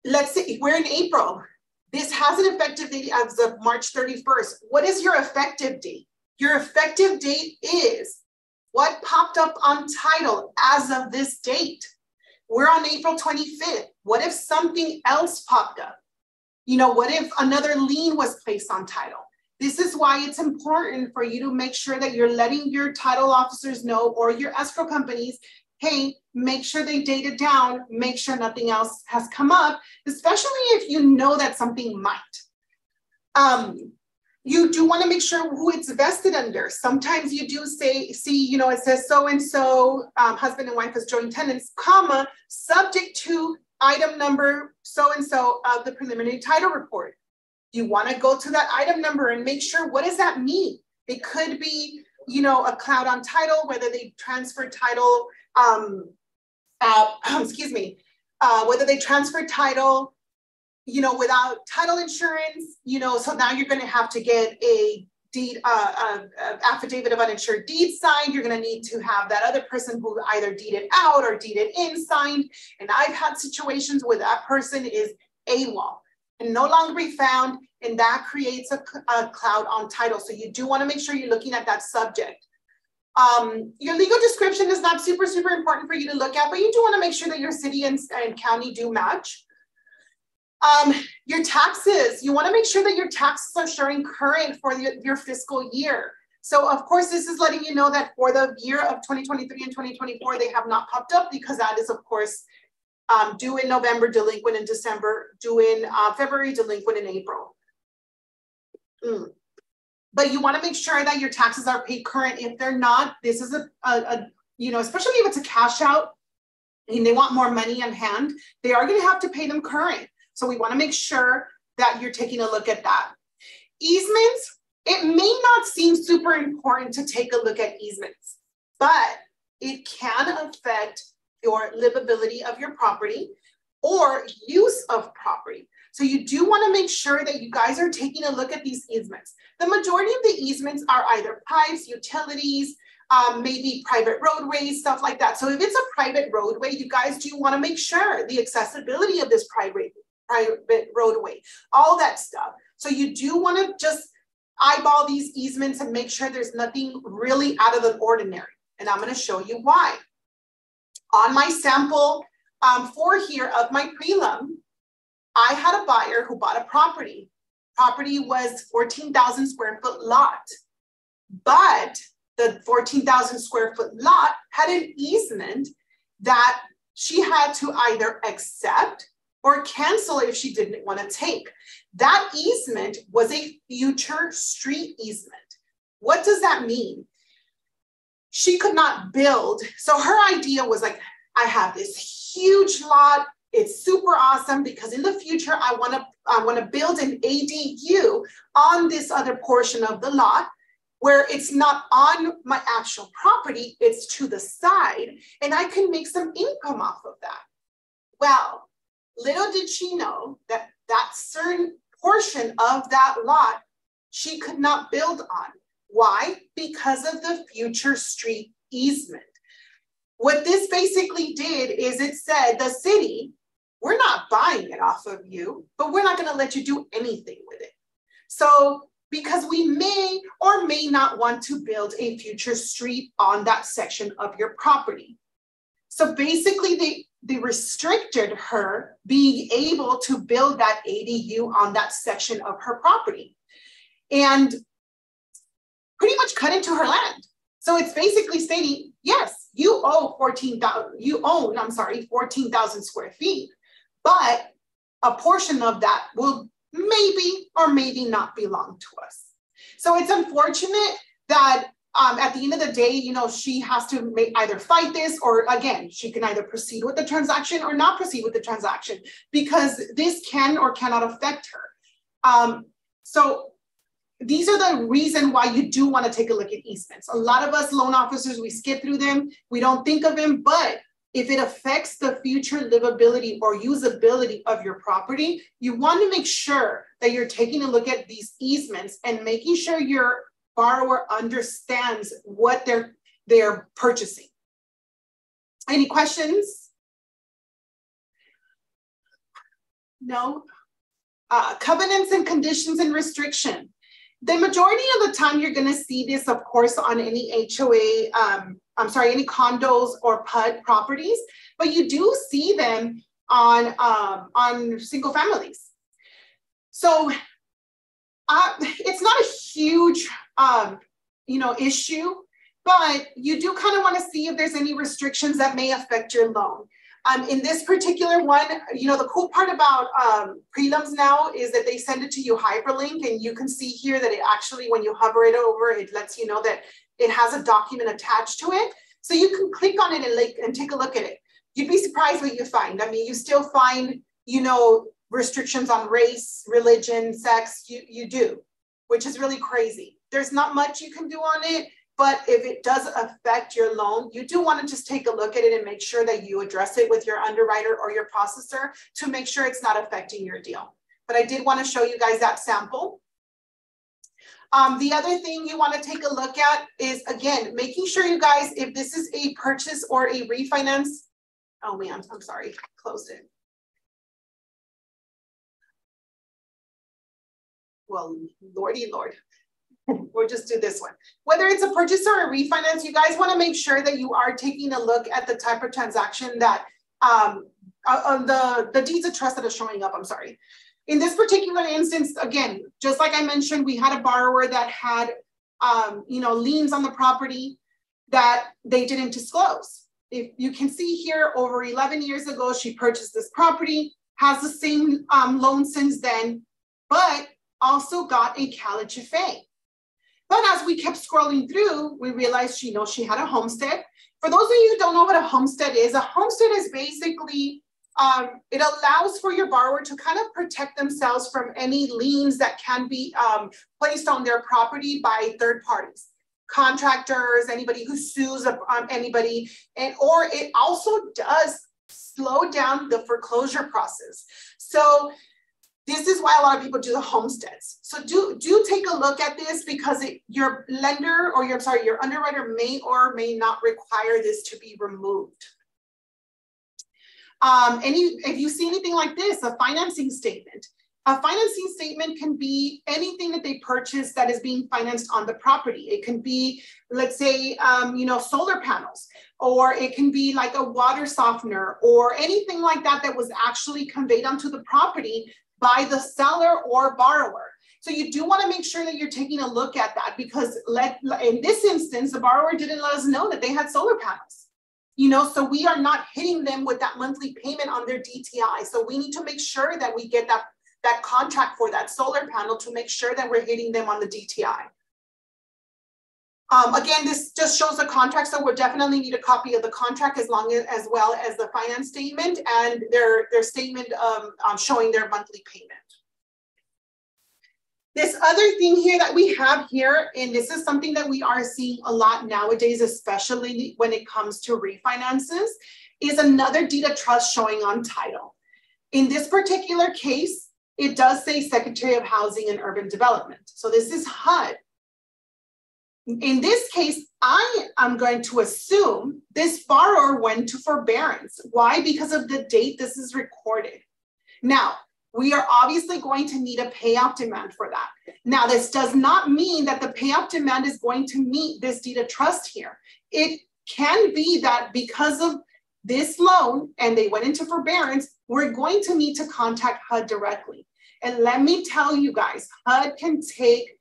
let's say we're in April. This has an effective date as of March 31st. What is your effective date? Your effective date is what popped up on title as of this date. We're on April 25th. What if something else popped up? You know, what if another lien was placed on title? This is why it's important for you to make sure that you're letting your title officers know, or your escrow companies, hey, make sure they date it down, make sure nothing else has come up, especially if you know that something might. You do want to make sure who it's vested under. Sometimes you do see, you know, it says so-and-so, husband and wife as joint tenants, comma, subject to item number so-and-so of the preliminary title report. You want to go to that item number and make sure, what does that mean? It could be, you know, a cloud on title, whether they transfer title, whether they transfer title, you know, without title insurance, you know, so now you're going to have to get a deed, affidavit of uninsured deed signed. You're going to need to have that other person who either deeded out or deeded in signed. And I've had situations where that person is AWOL and no longer be found, and that creates a cloud on title. So you do want to make sure you're looking at that subject. Your legal description is not super important for you to look at, but you do want to make sure that your city and county do match. Your taxes, you want to make sure that your taxes are showing current for your fiscal year. So of course, this is letting you know that for the year of 2023 and 2024, they have not popped up, because that is of course due in November, delinquent in December, due in February, delinquent in April. But you want to make sure that your taxes are paid current. If they're not, this is you know, especially if it's a cash out and they want more money on hand, they are going to have to pay them current. So we want to make sure that you're taking a look at that. Easements, it may not seem super important to take a look at easements, but it can affect your livability of your property or use of property. So you do want to make sure that you guys are taking a look at these easements. The majority of the easements are either pipes, utilities, maybe private roadways, stuff like that. So if it's a private roadway, you guys do want to make sure the accessibility of this private roadway, all that stuff. So you do want to just eyeball these easements and make sure there's nothing really out of the ordinary. And I'm going to show you why. On my sample 4 here of my prelim, I had a buyer who bought a property. Property was 14,000 square foot lot, but the 14,000 square foot lot had an easement that she had to either accept or cancel if she didn't want to take. That easement was a future street easement. What does that mean? She could not build. So her idea was like, I have this huge lot. It's super awesome because in the future, I want to build an ADU on this other portion of the lot where it's not on my actual property, it's to the side, and I can make some income off of that. Well, little did she know that that certain portion of that lot she could not build on. Why? Because of the future street easement. What this basically did is it said, the city, we're not buying it off of you, but we're not going to let you do anything with it. So because we may or may not want to build a future street on that section of your property. So basically they restricted her being able to build that ADU on that section of her property and pretty much cut into her land. So it's basically stating, yes, you own 14,000 square feet, but a portion of that will maybe or maybe not belong to us. So it's unfortunate that at the end of the day, you know, she has to either fight this or again, she can either proceed with the transaction or not proceed with the transaction because this can or cannot affect her. So these are the reason why you do want to take a look at easements. A lot of us loan officers, we skip through them. We don't think of them, but if it affects the future livability or usability of your property, you want to make sure that you're taking a look at these easements and making sure your borrower understands what they're purchasing. Any questions? No? Covenants and conditions and restriction. The majority of the time you're going to see this, of course, on any HOA, any condos or PUD properties, but you do see them on single families. So it's not a huge, issue, but you do kind of want to see if there's any restrictions that may affect your loan. In this particular one, the cool part about prelims now is that they send it to you hyperlink, and you can see here that it actually, when you hover it over, it lets you know that it has a document attached to it. So you can click on it and take a look at it. You'd be surprised what you find. I mean, you still find, restrictions on race, religion, sex, you do, which is really crazy. There's not much you can do on it. But if it does affect your loan, you do want to just take a look at it and make sure that you address it with your underwriter or your processor to make sure it's not affecting your deal. But I did want to show you guys that sample. The other thing you want to take a look at is, again, making sure you guys, if this is a purchase or a refinance, oh man, I'm sorry, closed it. Well, Lordy Lord. We'll just do this one. Whether it's a purchase or a refinance, you guys want to make sure that you are taking a look at the type of transaction that the deeds of trust that are showing up. I'm sorry. In this particular instance, again, just like I mentioned, we had a borrower that had liens on the property that they didn't disclose. If you can see here, over 11 years ago, she purchased this property, has the same loan since then, but also got a CalHFA. But as we kept scrolling through, we realized she had a homestead. For those of you who don't know what a homestead is basically, it allows for your borrower to kind of protect themselves from any liens that can be placed on their property by third parties, contractors, anybody who sues anybody, or it also does slow down the foreclosure process. So this is why a lot of people do the homesteads. So do take a look at this because your lender or your underwriter may or may not require this to be removed. If you see anything like this, a financing statement, A financing statement can be anything that they purchase that is being financed on the property. It can be, let's say, solar panels, or it can be like a water softener or anything like that that was actually conveyed onto the property by the seller or borrower. So you do want to make sure that you're taking a look at that, because in this instance, the borrower didn't let us know that they had solar panels. So we are not hitting them with that monthly payment on their DTI. So we need to make sure that we get that contract for that solar panel to make sure that we're hitting them on the DTI. Again, this just shows the contract, so we'll definitely need a copy of the contract as well as the finance statement and their statement showing their monthly payment. This other thing here that we have here, and this is something that we are seeing a lot nowadays, especially when it comes to refinances, is another deed of trust showing on title. In this particular case, it does say Secretary of Housing and Urban Development. So this is HUD. In this case, I am going to assume this borrower went to forbearance. Why? Because of the date this is recorded. Now, we are obviously going to need a payoff demand for that. Now, this does not mean that the payoff demand is going to meet this deed of trust here. It can be that because of this loan and they went into forbearance, we're going to need to contact HUD directly. And let me tell you guys, HUD can take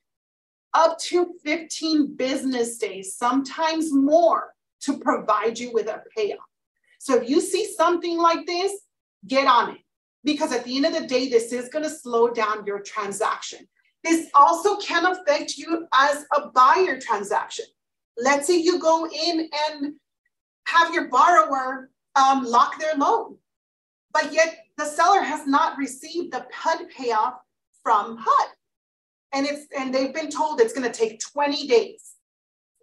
up to 15 business days, sometimes more, to provide you with a payoff. So if you see something like this, get on it. Because at the end of the day, this is going to slow down your transaction. This also can affect you as a buyer transaction. Let's say you go in and have your borrower lock their loan, but yet the seller has not received the HUD payoff from HUD. And they've been told it's going to take 20 days.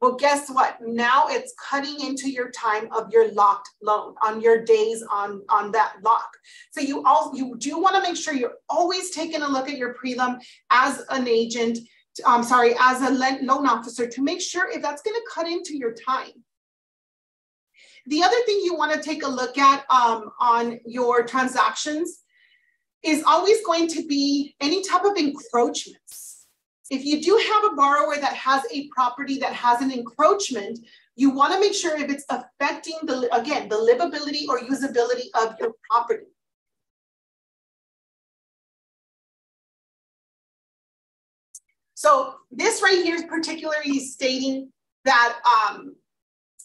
Well, guess what? Now it's cutting into your time of your locked loan, on your days on that lock. So you do want to make sure you're always taking a look at your prelim as an agent, as a loan officer, to make sure if that's going to cut into your time. The other thing you want to take a look at on your transactions is always going to be any type of encroachments. If you do have a borrower that has a property that has an encroachment, you want to make sure if it's affecting the livability or usability of your property. So this right here is particularly stating that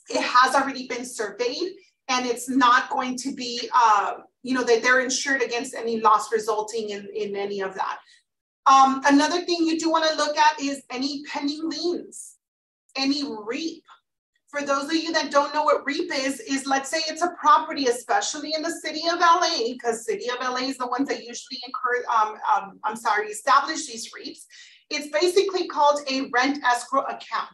it has already been surveyed and it's not going to be, that they're insured against any loss resulting in any of that. Another thing you do want to look at is any pending liens, any REAP. For those of you that don't know what REAP is let's say it's a property, especially in the city of LA, because city of LA is the ones that usually establish these REAPs. It's basically called a rent escrow account.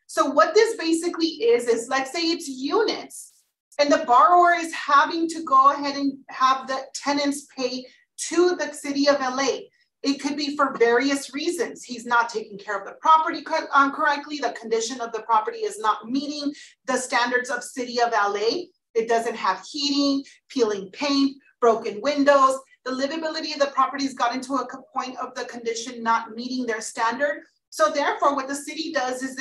So what this basically is let's say it's units and the borrower is having to go ahead and have the tenants pay to the city of LA. It could be for various reasons. He's not taking care of the property correctly. The condition of the property is not meeting the standards of city of LA. It doesn't have heating, peeling paint, broken windows. The livability of the property's gotten to a point of the condition not meeting their standard. So therefore, what the city does is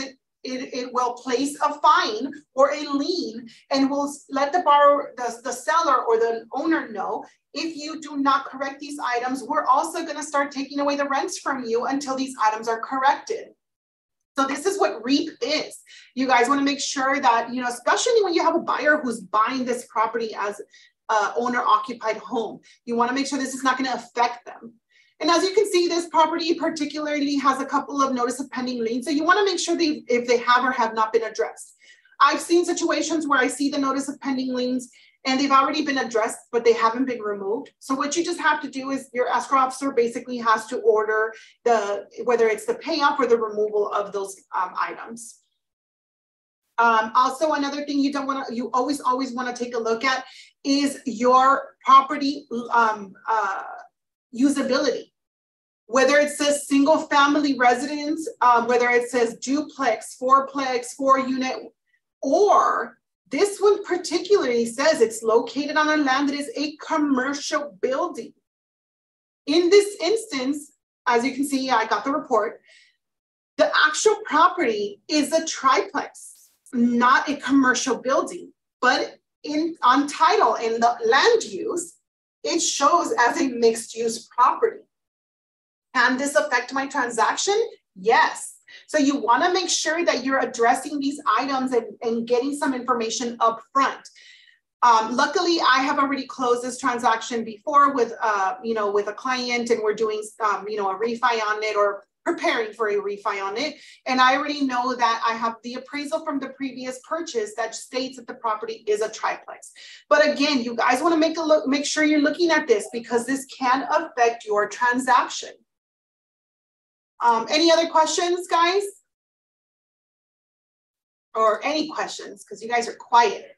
it will place a fine or a lien and will let the borrower, the seller or the owner know, if you do not correct these items, we're also going to start taking away the rents from you until these items are corrected. So this is what REAP is. You guys want to make sure that, especially when you have a buyer who's buying this property as an owner-occupied home, you want to make sure this is not going to affect them. And as you can see, this property particularly has a couple of notice of pending liens. So you want to make sure if they have or have not been addressed. I've seen situations where I see the notice of pending liens and they've already been addressed, but they haven't been removed. So what you just have to do is your escrow officer basically has to order whether it's the payoff or the removal of those items. Also, another thing you always want to take a look at is your property usability. Whether it says single family residence, whether it says duplex, fourplex, 4-unit, or this one particularly says it's located on a land that is a commercial building. In this instance, as you can see, I got the report. The actual property is a triplex, not a commercial building, but on title in the land use, it shows as a mixed use property. Can this affect my transaction? Yes. So you want to make sure that you're addressing these items and getting some information up front. Luckily, I have already closed this transaction before with, with a client, and we're doing, a refi on it or preparing for a refi on it. And I already know that I have the appraisal from the previous purchase that states that the property is a triplex. But again, you guys want to make sure you're looking at this because this can affect your transaction. Any other questions, guys? Or any questions? Because you guys are quiet.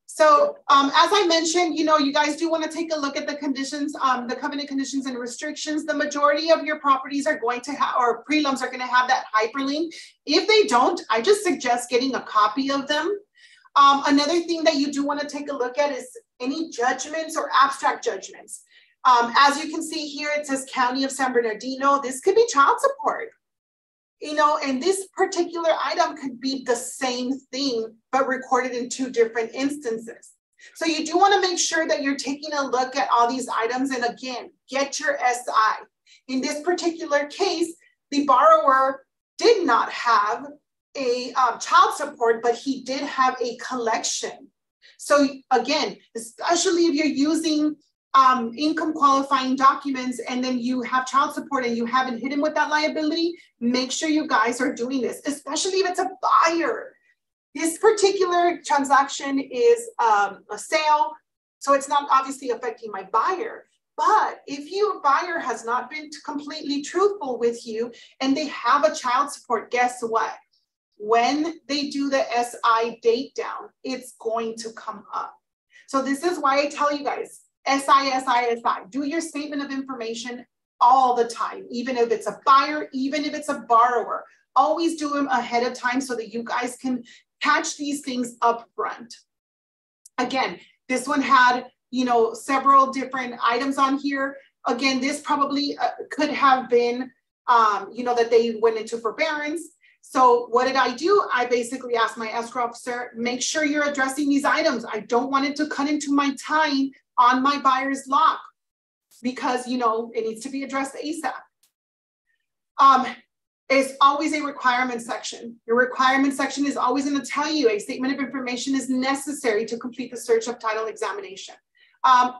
So as I mentioned, you guys do want to take a look at the conditions, the covenant conditions and restrictions. The majority of your properties are going to have, or prelims are going to have that hyperlink. If they don't, I just suggest getting a copy of them. Another thing that you do want to take a look at is any judgments or abstract judgments. As you can see here, it says County of San Bernardino. This could be child support. And this particular item could be the same thing, but recorded in two different instances. So you do want to make sure that you're taking a look at all these items. And again, get your SI. In this particular case, the borrower did not have a child support, but he did have a collection. So again, especially if you're using income qualifying documents and then you have child support and you haven't hit him with that liability, make sure you guys are doing this, especially if it's a buyer. This particular transaction is a sale, so it's not obviously affecting my buyer. But if your buyer has not been completely truthful with you and they have a child support, guess what? When they do the SI date down, it's going to come up. So this is why I tell you guys, SI. Do your statement of information all the time, even if it's a buyer, even if it's a borrower. Always do them ahead of time so that you guys can catch these things up front. Again, this one had, several different items on here. Again, this probably could have been, that they went into forbearance. So what did I do? I basically asked my escrow officer, make sure you're addressing these items. I don't want it to cut into my time on my buyer's lock because, it needs to be addressed ASAP. It's always a requirement section. Your requirement section is always going to tell you a statement of information is necessary to complete the search of title examination.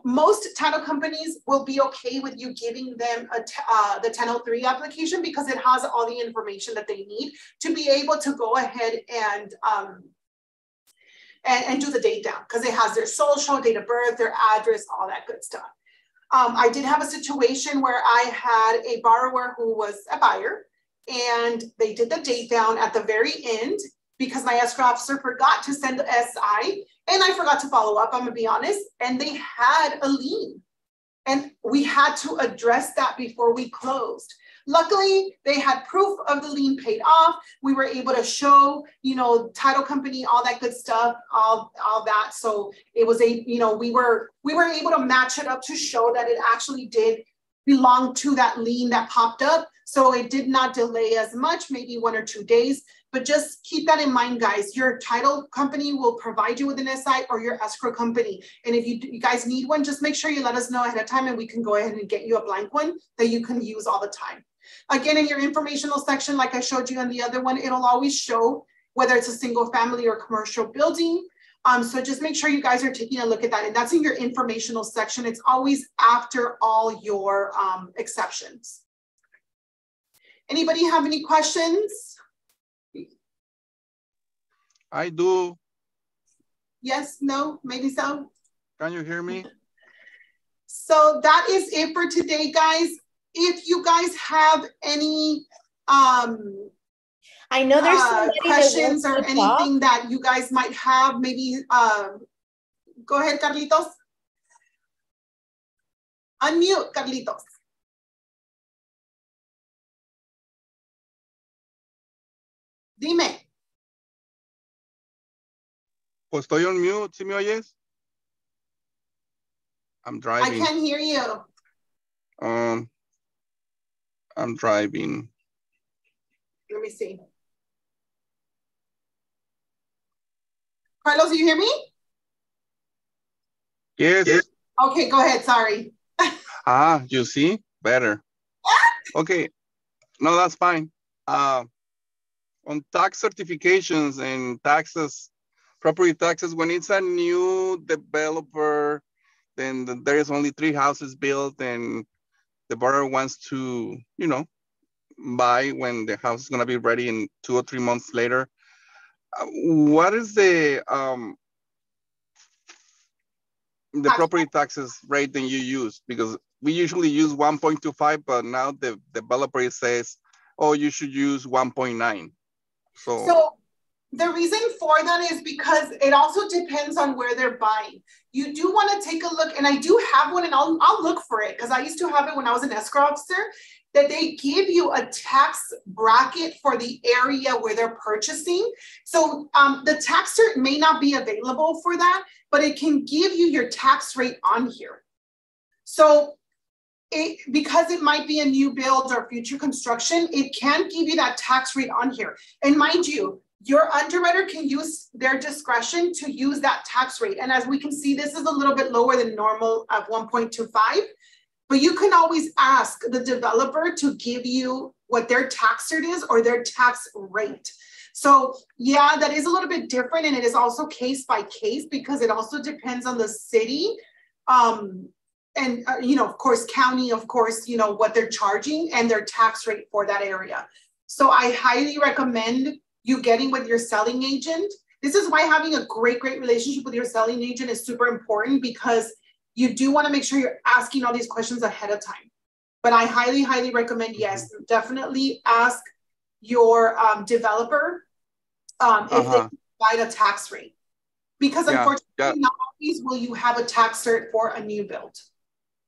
Most title companies will be okay with you giving them the 1003 application because it has all the information that they need to be able to go ahead and do the date down because it has their social, date of birth, their address, all that good stuff. I did have a situation where I had a borrower who was a buyer and they did the date down at the very end because my escrow officer forgot to send the SI and I forgot to follow up, I'm gonna be honest, and they had a lien. And we had to address that before we closed. Luckily, they had proof of the lien paid off. We were able to show, title company, all that good stuff, all that. So it was we were able to match it up to show that it actually did belong to that lien that popped up. So it did not delay as much, maybe 1 or 2 days. But just keep that in mind, guys. Your title company will provide you with an SI or your escrow company. And if you guys need one, just make sure you let us know ahead of time and we can go ahead and get you a blank one that you can use all the time. Again, in your informational section, like I showed you on the other one, it'll always show whether it's a single family or commercial building. So just make sure you guys are taking a look at that. And that's in your informational section. It's always after all your exceptions. Anybody have any questions? I do. Yes, no, maybe so. Can you hear me? So that is it for today, guys. If you guys have any I know there's questions or anything that you guys might have, maybe go ahead, Carlitos. Unmute, Carlitos. Dime. Pues estoy on mute, ¿sí me oyes? I'm I driving. can't hear you. I'm driving. Let me see. Carlos, you hear me? Yes. Okay, go ahead. Sorry. You see? Better. Okay. No, that's fine. On tax certifications and taxes, property taxes, when it's a new developer, then there is only 3 houses built and the borrower wants to, buy when the house is going to be ready in 2 or 3 months later. What is the property taxes rate that you use? Because we usually use 1.25, but now the developer says, oh, you should use 1.9. So the reason for that is because it also depends on where they're buying. You do want to take a look, and I do have one, and I'll look for it because I used to have it when I was an escrow officer, that they give you a tax bracket for the area where they're purchasing. So the tax cert may not be available for that, but it can give you your tax rate on here. So because it might be a new build or future construction, it can give you that tax rate on here. And mind you, your underwriter can use their discretion to use that tax rate. And as we can see, this is a little bit lower than normal of 1.25, but you can always ask the developer to give you what their tax rate is or their tax rate. So yeah, that is a little bit different. And it is also case by case because it also depends on the city. And, of course, county, of course, what they're charging and their tax rate for that area. So I highly recommend you getting with your selling agent. This is why having a great relationship with your selling agent is super important because you do want to make sure you're asking all these questions ahead of time. But I highly recommend, yes, definitely ask your developer if they provide a tax rate. Because unfortunately, not always will you have a tax cert for a new build.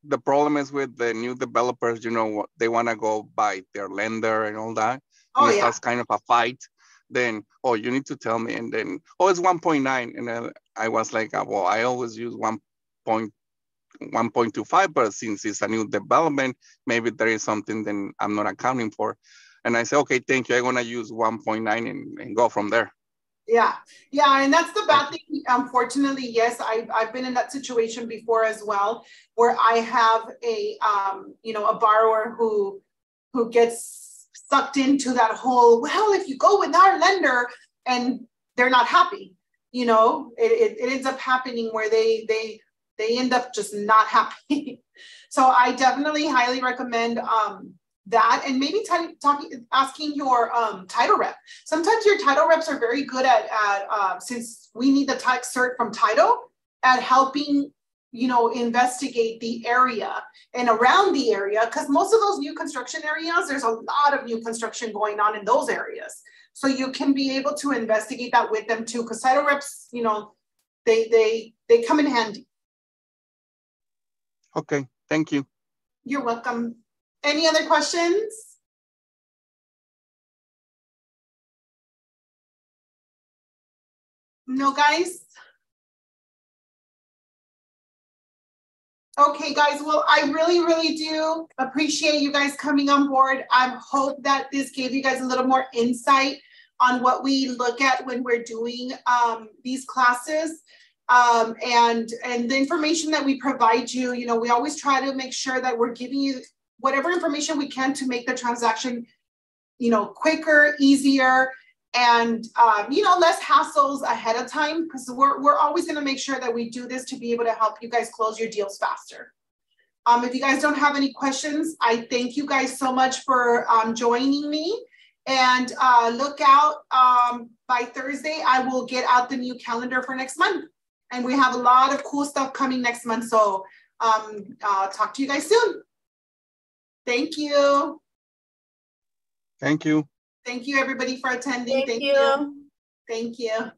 The problem is with the new developers, they want to go by their lender and all that. And it starts kind of a fight. Then, you need to tell me. And then, it's 1.9. And then I was like, well, I always use 1.25, but since it's a new development, maybe there is something then I'm not accounting for. And I say, okay, thank you. I'm going to use 1.9 and go from there. Yeah, and that's the bad thing. Unfortunately, yes, I've been in that situation before as well, where I have a borrower who gets sucked into that whole, well, if you go with our lender, and they're not happy, it ends up happening where they end up just not happy. So I definitely highly recommend that, and maybe asking your title rep. Sometimes your title reps are very good at since we need the tax cert from title, at helping investigate the area and around the area, because most of those new construction areas, there's a lot of new construction going on in those areas. So you can be able to investigate that with them too, because title reps, they come in handy. Okay, thank you. You're welcome. Any other questions? No, guys? Okay, guys, well, I really do appreciate you guys coming on board. I hope that this gave you guys a little more insight on what we look at when we're doing these classes. And the information that we provide you, we always try to make sure that we're giving you whatever information we can to make the transaction, quicker, easier, and, less hassles ahead of time, because we're always going to make sure that we do this to be able to help you guys close your deals faster. If you guys don't have any questions, I thank you guys so much for joining me, and look out by Thursday, I will get out the new calendar for next month, and we have a lot of cool stuff coming next month. So talk to you guys soon. Thank you. Thank you. Thank you, everybody, for attending. Thank you. Thank you.